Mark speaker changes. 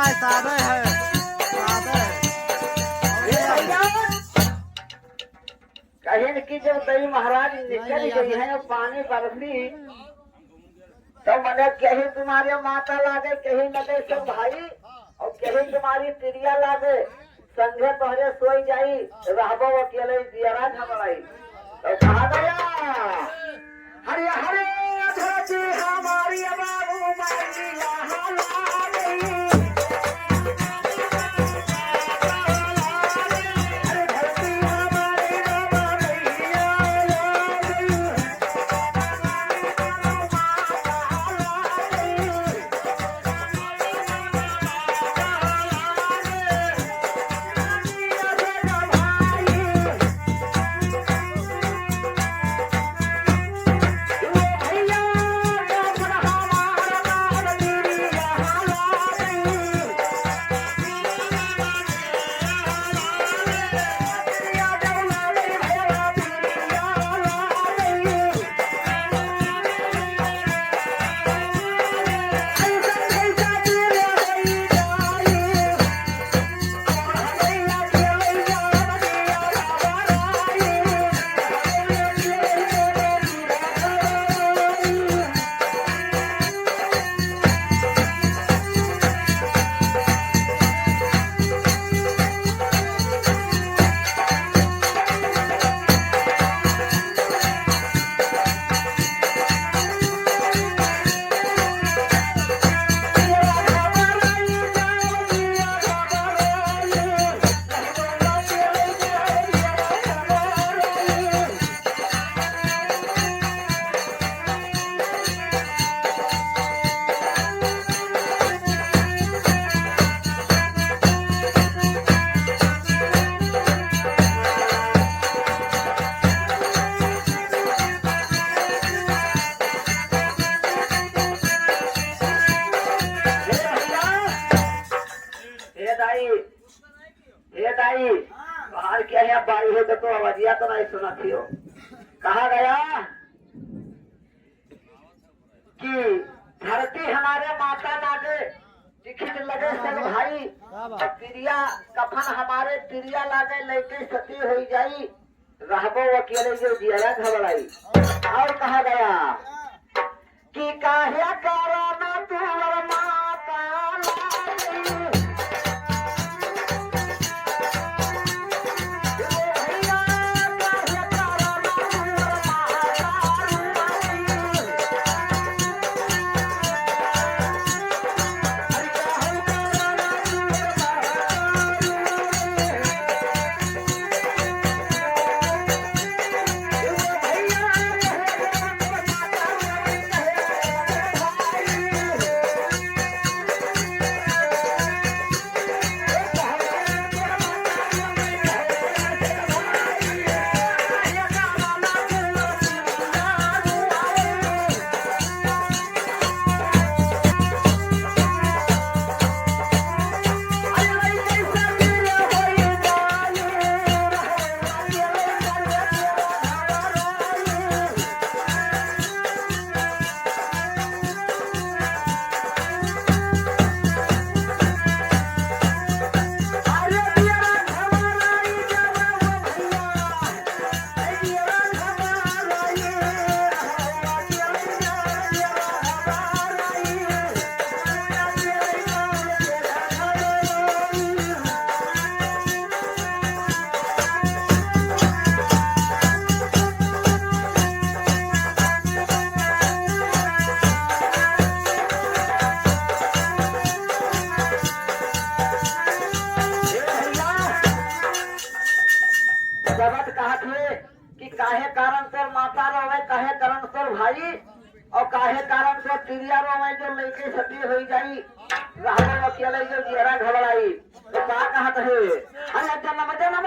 Speaker 1: है, सादे है, सादे है।
Speaker 2: कहीं की जब दही महाराज निकल गई है और पानी बरसी तो मैंने कहीं तुम्हारे माता लागे कहीं लगे सब भाई और कहीं तुम्हारी तिरिया लागे संघे तोहरे सोई जाई रहबो अकेले दियरा झमड़ाई तो कहा गया हरे हरे धरती हमारी बाबू माई लहा गई बाहर क्या है बाई हो तो आवाजिया तो नहीं सुना थी हो कहा गया कि धरती हमारे माता लागे दिखने लगे सब भाई तिरिया कफन हमारे तिरिया लागे लेके सती हो जाई रहबो अकेले जो दिया घबराई और कहा गया कि काहे कराना तुमर माता लागे जगत कहा थे कि काहे कारण से माता रोवे काहे कारण से भाई और काहे कारण से तिरिया रोवे जो लेके सती हो जाई रहबो अकेले जो दियरा घबराई तो का कहत है अरे जन्म जन्म